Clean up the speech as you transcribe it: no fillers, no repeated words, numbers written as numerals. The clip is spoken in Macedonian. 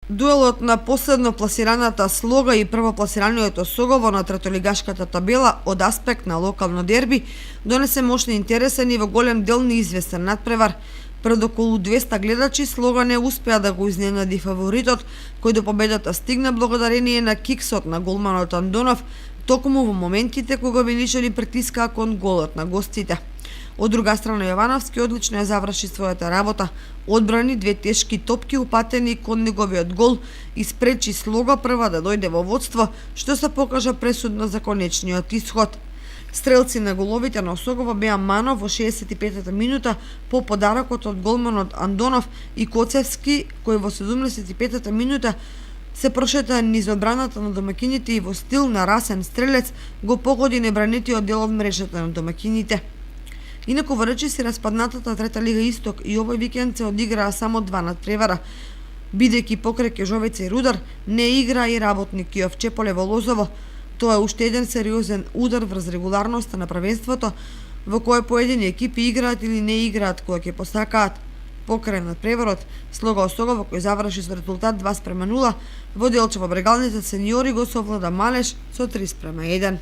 Дуелот на последно пласираната Слога и првопласираниот Осогово на третолигашката табела од аспект на локално дерби донесе мощен интересен и во голем дел неизвестен надпревар. Пред околу 200 гледачи Слога не успеа да го изненади фаворитот, кој до победата стигна благодарение на киксот на голманот Андонов, токму во моментите кога величани притискаа кон голот на гостите. Од друга страна, Јовановски одлично ја заврши својата работа, одбрани две тешки топки упатени кон неговиот гол и спречи Слога прва да дојде во водство, што се покажа пресудно за конечниот исход. Стрелци на головите на Осогово беа Манов во 65-та минута по подарокот од голманот Андонов и Коцевски, кој во 75-та минута се прошета низ одбраната на домакините и во стил на расен стрелец го погоди небранетиот дел од мрежата на домакините. Инаку во речиси распаднатата трета лига Исток и овој викенд се одиграа само два надпревара, бидејќи покрај Кежовица и Рудар не игра и Работник и Овчеполе во Лозово. Тоа е уште еден сериозен удар врз регуларноста на првенството, во кое поедини екипи играат или не играат кога ќе посакаат. Покрај надпреварот, Слога Осогово, кој заврши со резултат 2:0, во Делчево Брегалните сениори го совлада Малеш со 3:1.